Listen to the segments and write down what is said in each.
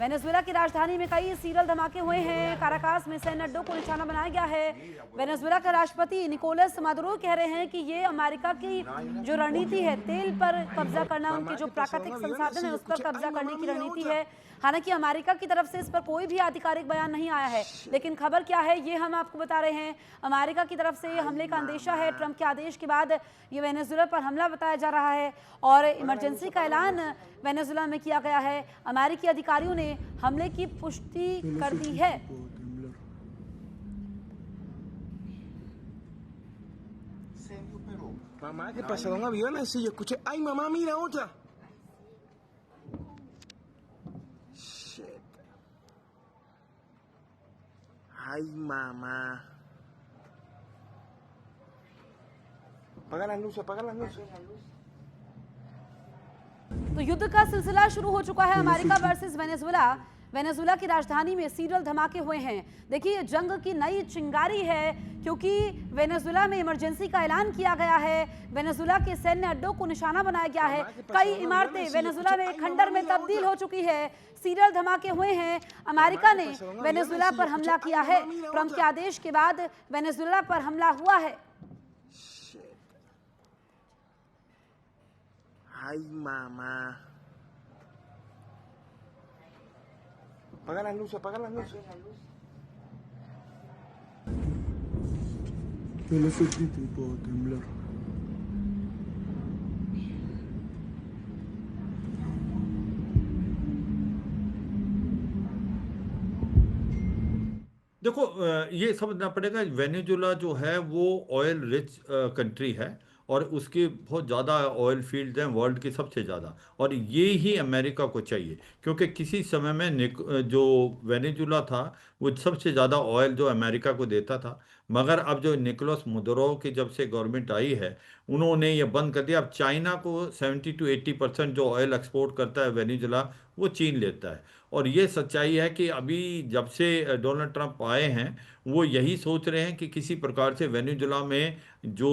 Venezuela की राजधानी में कई सीरियल धमाके हुए हैं। काराकास में सैन्य अड्डों को निशाना बनाया गया है। वेनेजुएला के राष्ट्रपति निकोलस मादुरो कह रहे हैं कि ये अमेरिका की जो रणनीति है, तेल पर कब्जा करना, उनके जो प्राकृतिक संसाधन है उस पर कब्जा करने की रणनीति है। हालांकि अमेरिका की तरफ से इस पर कोई भी आधिकारिक बयान नहीं आया है, लेकिन खबर क्या है ये हम आपको बता रहे हैं। अमेरिका की तरफ से हमले का अंदेशा है। ट्रंप के आदेश के बाद ये वेनेजुएला पर हमला बताया जा रहा है और इमरजेंसी का ऐलान वेनेजुएला में किया गया है। अमेरिकी अधिकारियों ने हमले की पुष्टि कर दी है। Mamá, que pasaron aviones y yo escuché, ay mamá, mira otra. Shit. Ay mamá. Apaga las luces, apaga las luces. तो युद्ध का सिलसिला शुरू हो चुका है। America versus Venezuela. वेनेजुएला की राजधानी में सीरियल धमाके हुए हैं। देखिए, जंग की नई चिंगारी है क्योंकि वेनेजुएला में इमरजेंसी का ऐलान किया गया है। वेनेजुएला के सैन्य अड्डों को निशाना बनाया गया है। कई इमारतें वेनेजुएला में खंडर में तब्दील हो चुकी है। सीरियल धमाके हुए हैं। अमेरिका ने वेनेजुएला पर हमला किया है। ट्रंप के आदेश के बाद वेनेजुएला पर हमला हुआ है। Ay, mamá. Apaga las luces, apaga las luces. Yo no soy tipo puedo temblar. देखो, ये समझना पड़ेगा, वेनेजुएला जो है वो ऑयल रिच कंट्री है और उसके बहुत ज़्यादा ऑयल फील्ड्स हैं, वर्ल्ड के सबसे ज़्यादा। और ये ही अमेरिका को चाहिए क्योंकि किसी समय में जो वेनेजुएला था वो सबसे ज़्यादा ऑयल जो अमेरिका को देता था। मगर अब जो निकोलस मदुरो की जब से गवर्नमेंट आई है उन्होंने ये बंद कर दिया। अब चाइना को 70 to 80% जो ऑयल एक्सपोर्ट करता है वेनेजुएला वो चीन लेता है। और ये सच्चाई है कि अभी जब से डोनाल्ड ट्रंप आए हैं वो यही सोच रहे हैं कि किसी प्रकार से वेनेजुएला में जो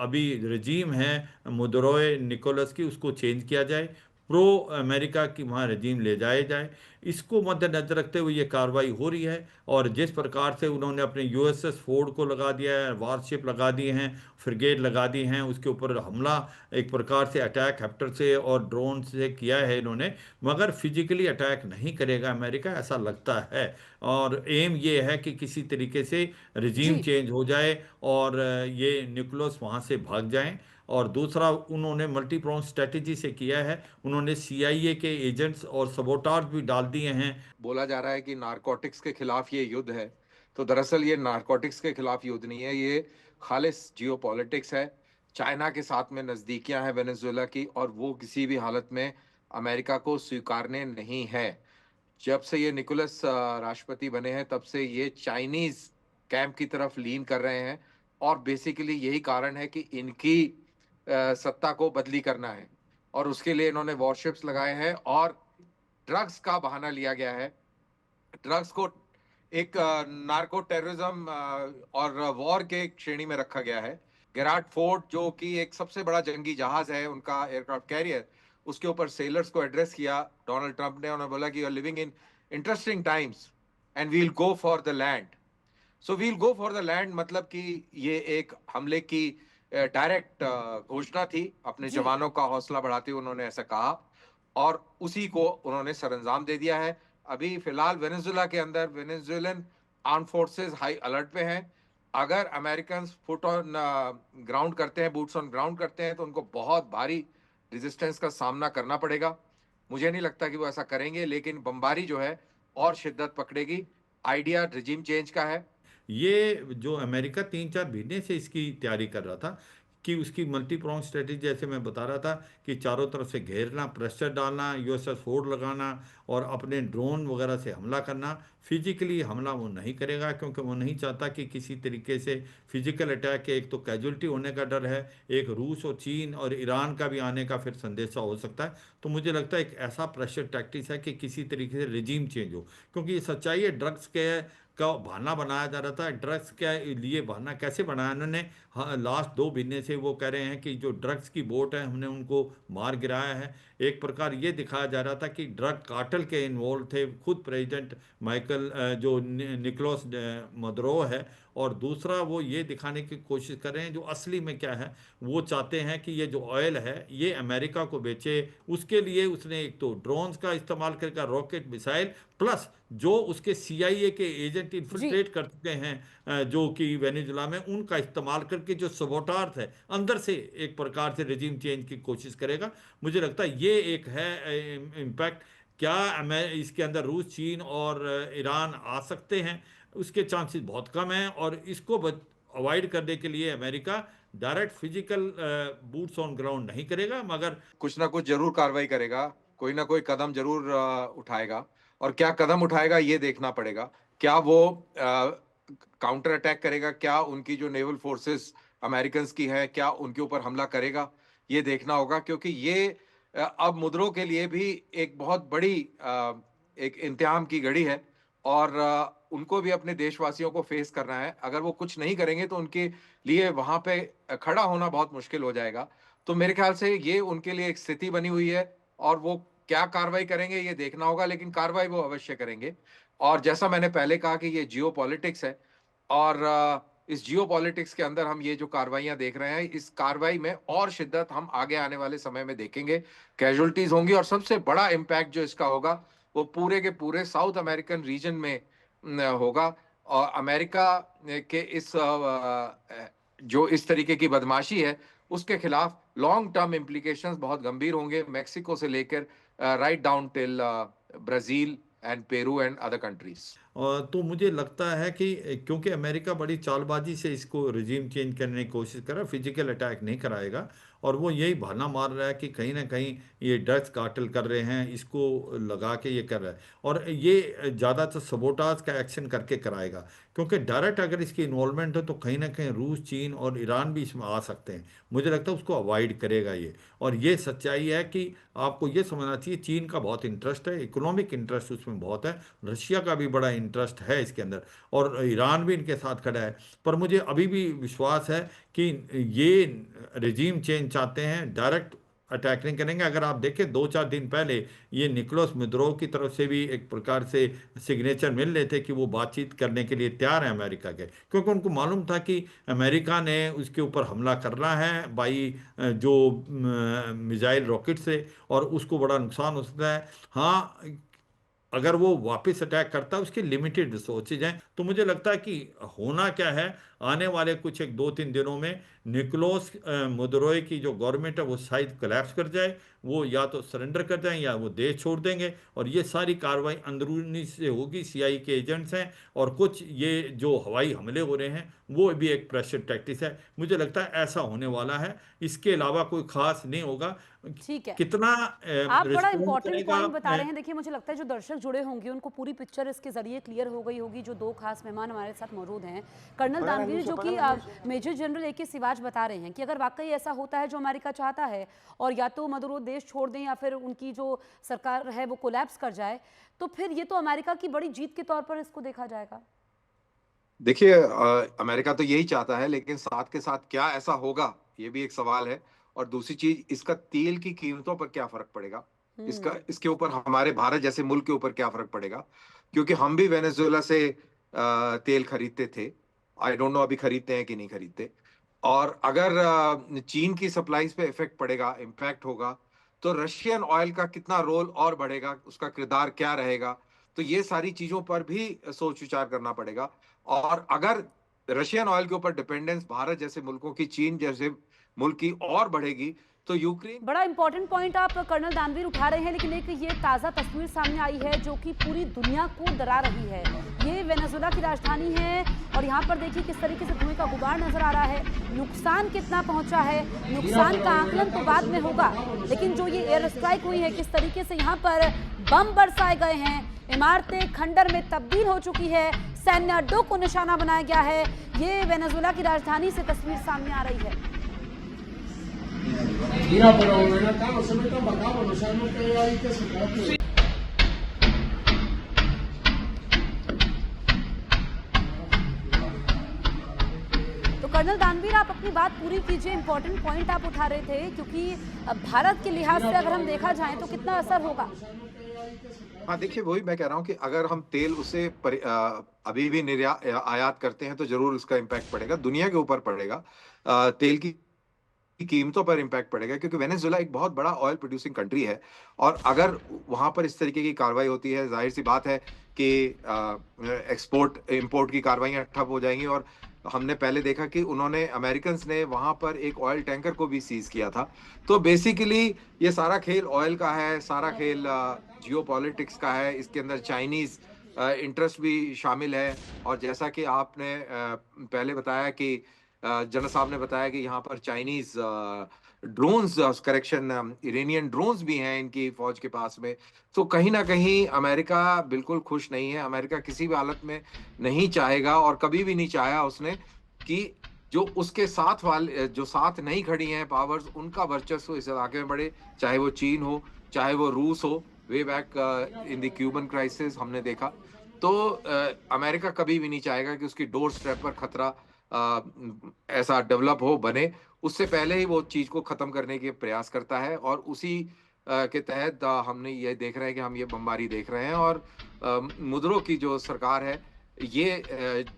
अभी रजीम है मुदुरोए निकोलस की उसको चेंज किया जाए, प्रो अमेरिका की वहाँ रजीम ले जाए जाए। इसको मद्देनजर रखते हुए ये कार्रवाई हो रही है। और जिस प्रकार से उन्होंने अपने यूएसएस फोर्ड को लगा दिया है, वारशिप लगा दिए हैं, फ्रिगेट लगा दी हैं, उसके ऊपर हमला एक प्रकार से अटैक हेप्टर से और ड्रोन से किया है इन्होंने। मगर फिजिकली अटैक नहीं करेगा अमेरिका, ऐसा लगता है। और एम ये है कि किसी तरीके से रजीम जी, चेंज हो जाए और ये निकोलस वहाँ से भाग जाएं। और दूसरा उन्होंने मल्टी प्रोन स्ट्रेटेजी से किया है। उन्होंने सीआईए के एजेंट्स और सबोटार्स भी डाल दिए हैं। बोला जा रहा है कि नारकोटिक्स के खिलाफ ये युद्ध है, तो दरअसल ये नारकोटिक्स के खिलाफ युद्ध नहीं है, ये खालिस जियोपॉलिटिक्स है। चाइना के साथ में नज़दीकियां हैं वेनेजुएला की, और वो किसी भी हालत में अमेरिका को स्वीकारने नहीं है। जब से ये निकोलस राष्ट्रपति बने हैं तब से ये चाइनीज कैंप की तरफ लीन कर रहे हैं, और बेसिकली यही कारण है कि इनकी सत्ता को बदली करना है, और उसके लिए इन्होंने वॉरशिप्स लगाए हैं और ड्रग्स का बहाना लिया गया है। ड्रग्स को एक नार्को टेररिज्म और वॉर के श्रेणी में रखा गया है। गेरार्ड फोर्ड जो कि एक सबसे बड़ा जंगी जहाज है, उनका एयरक्राफ्ट कैरियर, उसके ऊपर सेलर्स को एड्रेस किया डोनाल्ड ट्रंप ने। उन्होंने बोला कि you are living in interesting times and we'll go for the land. So we'll go for the land मतलब कि ये एक हमले की डायरेक्ट घोषणा थी। अपने जी। जवानों का हौसला बढ़ाते हुए उन्होंने ऐसा कहा, और उसी को उन्होंने सरअंजाम दे दिया है। अभी फिलहाल वेनेजुएला के अंदर Venezuelan arm forces high alert पे हैं। अगर अमेरिकन फुट ऑन ग्राउंड करते हैं, बूट्स ऑन ग्राउंड करते हैं, तो उनको बहुत भारी रेजिस्टेंस का सामना करना पड़ेगा। मुझे नहीं लगता कि वो ऐसा करेंगे, लेकिन बमबारी जो है और शिद्दत पकड़ेगी। आइडिया रिजीम चेंज का है। ये जो अमेरिका 3-4 महीने से इसकी तैयारी कर रहा था कि उसकी मल्टी प्रोंग स्ट्रेटेजी, जैसे मैं बता रहा था कि चारों तरफ से घेरना, प्रेशर डालना, यूएसएस फोर्ड लगाना और अपने ड्रोन वगैरह से हमला करना। फिजिकली हमला वो नहीं करेगा क्योंकि वो नहीं चाहता कि किसी तरीके से फिजिकल अटैक के, एक तो कैजुअल्टी होने का डर है, एक रूस और चीन और ईरान का भी आने का फिर संदेशा हो सकता है। तो मुझे लगता है एक ऐसा प्रेशर टैक्टिस है कि किसी तरीके से रिजीम चेंज हो, क्योंकि ये सच्चाई है ड्रग्स के का बहाना बनाया जा रहा था। ड्रग्स के लिए बहाना कैसे बनाया इन्होंने? हाँ, लास्ट 2 महीने से वो कह रहे हैं कि जो ड्रग्स की बोट है हमने उनको मार गिराया है। एक प्रकार ये दिखाया जा रहा था कि ड्रग कार्टेल के इन्वॉल्व थे खुद प्रेसिडेंट माइकल जो निकोलस मदुरो है, और दूसरा वो ये दिखाने की कोशिश कर रहे हैं जो असली में क्या है, वो चाहते हैं कि ये जो ऑयल है ये अमेरिका को बेचे। उसके लिए उसने एक तो ड्रोन्स का इस्तेमाल करके, रॉकेट मिसाइल, प्लस जो उसके CIA के एजेंट जी। इन्फिल्ट्रेट कर चुके हैं जो कि वेनेजुला में, उनका इस्तेमाल करके जो सबोटार्स है अंदर से एक प्रकार से रिजीम चेंज की कोशिश करेगा। मुझे लगता है ये एक है इम्पैक्ट। क्या इसके अंदर रूस, चीन और ईरान आ सकते हैं? उसके चांसेस बहुत कम हैं, और इसको अवॉइड करने के लिए America direct physical boots on ground नहीं करेगा, मगर कुछ ना कुछ जरूर कार्रवाई करेगा, कोई ना कोई कदम जरूर उठाएगा। और क्या कदम उठाएगा ये देखना पड़ेगा। क्या वो काउंटर अटैक करेगा, क्या उनकी जो नेवल फोर्सेस अमेरिकन की है क्या उनके ऊपर हमला करेगा, ये देखना होगा। क्योंकि ये अब मुद्रों के लिए भी एक बहुत बड़ी एक इम्तिहान की घड़ी है, और उनको भी अपने देशवासियों को फेस करना है। अगर वो कुछ नहीं करेंगे तो उनके लिए वहां पे खड़ा होना बहुत मुश्किल हो जाएगा। तो मेरे ख्याल से ये उनके लिए एक स्थिति बनी हुई है, और वो क्या कार्रवाई करेंगे ये देखना होगा, लेकिन कार्रवाई वो अवश्य करेंगे। और जैसा मैंने पहले कहा कि ये जियो पॉलिटिक्स है, और इस जियो पॉलिटिक्स के अंदर हम ये जो कार्रवाइयां देख रहे हैं, इस कार्रवाई में और शिद्दत हम आगे आने वाले समय में देखेंगे। कैजुअलिटीज होंगी, और सबसे बड़ा इम्पैक्ट जो इसका होगा वो पूरे के पूरे साउथ अमेरिकन रीजन में होगा। और अमेरिका के इस जो इस तरीके की बदमाशी है उसके खिलाफ लॉन्ग टर्म इम्प्लीकेशंस बहुत गंभीर होंगे, मेक्सिको से लेकर write down till Brazil and Peru and other countries. तो मुझे लगता है कि क्योंकि अमेरिका बड़ी चालबाजी से इसको रिजीम चेंज करने की कोशिश कर रहा है, फिजिकल अटैक नहीं कराएगा, और वो यही बहाना मार रहा है कि कहीं ना कहीं ये ड्रग्स कार्टेल कर रहे हैं, इसको लगा के ये कर रहा है, और ये ज़्यादातर सबोटाज का एक्शन करके कराएगा। क्योंकि डायरेक्ट अगर इसकी इन्वॉल्वमेंट हो तो कहीं ना कहीं रूस, चीन और ईरान भी इसमें आ सकते हैं। मुझे लगता है उसको अवॉइड करेगा ये। और ये सच्चाई है कि आपको ये समझना चाहिए, चीन का बहुत इंटरेस्ट है, इकोनॉमिक इंटरेस्ट उसमें बहुत है, रशिया का भी बड़ा इंटरेस्ट है इसके अंदर, और ईरान भी इनके साथ खड़ा है। पर मुझे अभी भी विश्वास है कि ये रिजीम चेंज चाहते हैं, डायरेक्ट अटैक नहीं करेंगे। अगर आप देखें 2-4 दिन पहले ये निकोलस मदुरो की तरफ से भी एक प्रकार से सिग्नेचर मिल रहे थे कि वो बातचीत करने के लिए तैयार है अमेरिका के, क्योंकि उनको मालूम था कि अमेरिका ने उसके ऊपर हमला करना है बाई जो मिसाइल रॉकेट से, और उसको बड़ा नुकसान हो सकता है। हाँ, अगर वो वापस अटैक करता है, उसकी लिमिटेड रिसोर्सेज हैं। तो मुझे लगता है कि होना क्या है, आने वाले कुछ 1-2-3 दिनों में निकोलस मदुरो की जो गवर्नमेंट है वो शायद कोलैप्स कर जाए, वो या तो सरेंडर कर जाएं या वो देश छोड़ देंगे, और ये सारी कार्रवाई अंदरूनी से होगी। CIA के एजेंट्स हैं, और कुछ ये जो हवाई हमले हो रहे हैं वो भी एक प्रेशर टैक्टिस है। मुझे लगता है ऐसा होने वाला है, इसके अलावा कोई खास नहीं होगा। ठीक है, कितना आप बड़ा रिस्पॉन्ड इंपॉर्टेंट करेगा पॉइंट बता रहे हैं। देखिए, मुझे लगता है जो दर्शक जुड़े होंगे उनको पूरी पिक्चर इसके जरिए क्लियर हो गई होगी। जो दो खास मेहमान हमारे साथ मौजूद हैं, कर्नल दानवीर जो कि मेजर जनरल AK सिवाच बता रहे हैं कि अगर वाकई ऐसा होता है जो अमेरिका चाहता है, और या तो मदुरो देश छोड़ दें या फिर उनकी जो सरकार है वो कोलैप्स कर जाए, तो फिर ये तो अमेरिका की बड़ी जीत के तौर पर इसको देखा जाएगा। देखिए, अमेरिका तो यही चाहता है, लेकिन साथ के साथ क्या ऐसा होगा ये भी एक सवाल है। और दूसरी चीज, इसका तेल की कीमतों पर क्या फर्क पड़ेगा, इसके ऊपर हमारे भारत जैसे मुल्क के ऊपर क्या फर्क पड़ेगा। क्योंकि हम भी वेनेजुएला से तेल खरीदते थे, आई डोंट नो अभी खरीदते हैं कि नहीं खरीदते। और अगर चीन की सप्लाईज पे इफेक्ट पड़ेगा, इम्पैक्ट होगा, तो रशियन ऑयल का कितना रोल और बढ़ेगा, उसका किरदार क्या रहेगा। तो ये सारी चीजों पर भी सोच विचार करना पड़ेगा। और अगर रशियन ऑयल के ऊपर डिपेंडेंस भारत जैसे मुल्कों की, चीन जैसे मुल्क की और बढ़ेगी, तो यूक्रेन। बड़ा इंपॉर्टेंट पॉइंट आप कर्नल दानवीर उठा रहे हैं, लेकिन एक ये ताज़ा तस्वीर सामने आई है जो कि पूरी दुनिया को डरा रही है। ये वेनेजुएला की राजधानी है, और यहाँ पर देखिए किस तरीके से धुएं का गुबार नजर आ रहा है। नुकसान कितना पहुंचा है, नुकसान का आकलन तो बाद में होगा, लेकिन जो ये एयर स्ट्राइक हुई है, किस तरीके से यहाँ पर बम बरसाए गए हैं, इमारतें खंडर में तब्दील हो चुकी है, सैन्य अड्डों को निशाना बनाया गया है। ये वेनेजुएला की राजधानी से तस्वीर सामने आ रही है। Mira, pero ven acá, no se metan para acá, no sabemos qué hay ahí que se corte. तो कर्नल दानवीर, आप अपनी बात पूरी कीजिए। इंपॉर्टेंट पॉइंट आप उठा रहे थे, क्योंकि भारत के लिहाज से अगर हम देखा जाए तो कितना असर होगा। हाँ, देखिए वही मैं कह रहा हूँ कि अगर हम तेल उसे अभी भी आयात करते हैं तो जरूर उसका इम्पैक्ट पड़ेगा, दुनिया के ऊपर पड़ेगा। तेल की कीमतों पर इम्पैक्ट पड़ेगा, क्योंकि वेनेजुएला एक बहुत बड़ा ऑयल प्रोड्यूसिंग कंट्री है। और अगर वहां पर इस तरीके की कार्रवाई होती है, जाहिर सी बात है कि एक्सपोर्ट इंपोर्ट की कार्रवाइयां ठप हो जाएंगी। और हमने पहले देखा कि उन्होंने अमेरिकन ने वहां पर एक ऑयल टैंकर को भी सीज किया था। तो बेसिकली ये सारा खेल ऑयल का है, सारा खेल जियो पॉलिटिक्स का है। इसके अंदर चाइनीज इंटरेस्ट भी शामिल है। और जैसा कि आपने पहले बताया कि जनरल साहब ने बताया कि यहाँ पर Chinese drones, correction, Iranian drones भी हैं इनकी फौज के पास में। तो कहीं ना कहीं अमेरिका बिल्कुल खुश नहीं है। अमेरिका किसी भी हालत में नहीं चाहेगा, और कभी भी नहीं चाहा उसने, कि जो उसके साथ वाले, जो साथ नहीं खड़ी हैं पावर्स, उनका वर्चस्व इस इलाके में बढ़े। चाहे वो चीन हो, चाहे वो रूस हो। Way back in the Cuban crisis हमने देखा। तो अमेरिका कभी भी नहीं चाहेगा कि उसकी डोर स्टेप पर खतरा ऐसा डेवलप हो, बने। उससे पहले ही वो चीज को खत्म करने के प्रयास करता है। और उसी के तहत हमने ये देख रहे हैं कि हम ये बमबारी देख रहे हैं। और मुद्रो की जो सरकार है ये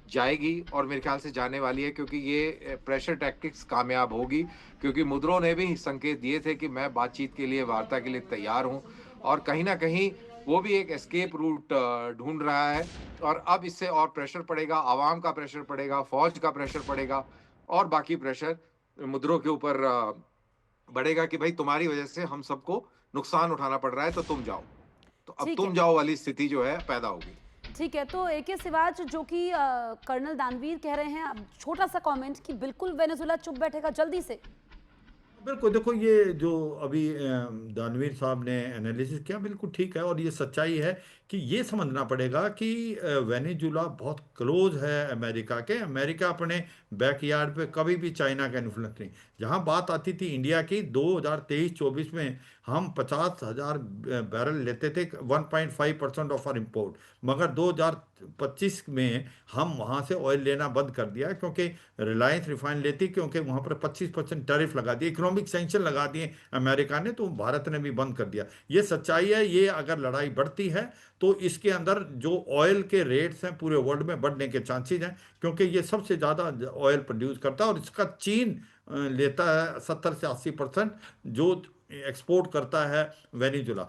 जाएगी, और मेरे ख्याल से जाने वाली है, क्योंकि ये प्रेशर टैक्टिक्स कामयाब होगी। क्योंकि मुद्रो ने भी संकेत दिए थे कि मैं बातचीत के लिए, वार्ता के लिए तैयार हूं। और कहीं ना कहीं वो भी एक एस्केप रूट ढूंढ रहा है। और अब इससे और प्रेशर पड़ेगा, आवाम का प्रेशर पड़ेगा, फौज का प्रेशर पड़ेगा, और बाकी प्रेशर मुद्रों के ऊपर बढ़ेगा कि भाई तुम्हारी वजह से हम सबको नुकसान उठाना पड़ रहा है, तो तुम जाओ। तो अब ठीक है, तुम जाओ वाली स्थिति जो है पैदा होगी। ठीक है। तो ए के सिवाच, जो कि कर्नल दानवीर कह रहे हैं, अब छोटा सा कमेंट कि बिल्कुल वेनेजुएला चुप बैठेगा जल्दी से। बिल्कुल, देखो ये जो अभी दानवीर साहब ने एनालिसिस किया बिल्कुल ठीक है, और ये सच्चाई है कि ये समझना पड़ेगा कि वेनेजुला बहुत क्लोज है अमेरिका के। अमेरिका अपने बैकयार्ड पे कभी भी चाइना का इन्फ्लुएंस नहीं। जहाँ बात आती थी इंडिया की, 2023-24 में हम 50,000 बैरल लेते थे, 1.5% ऑफ आर इम्पोर्ट। मगर 2025 में हम वहाँ से ऑयल लेना बंद कर दिया, क्योंकि रिलायंस रिफाइन लेती, क्योंकि वहाँ पर 25% टैरिफ लगा दिए, इकोनॉमिक सैंक्शन लगा दिए अमेरिका ने, तो भारत ने भी बंद कर दिया। ये सच्चाई है। ये अगर लड़ाई बढ़ती है तो इसके अंदर जो ऑयल के रेट्स हैं पूरे वर्ल्ड में बढ़ने के चांसेस हैं, क्योंकि ये सबसे ज़्यादा ऑयल प्रोड्यूस करता है, और इसका चीन लेता है 70 से 80%, जो एक्सपोर्ट करता है वेनेजुला।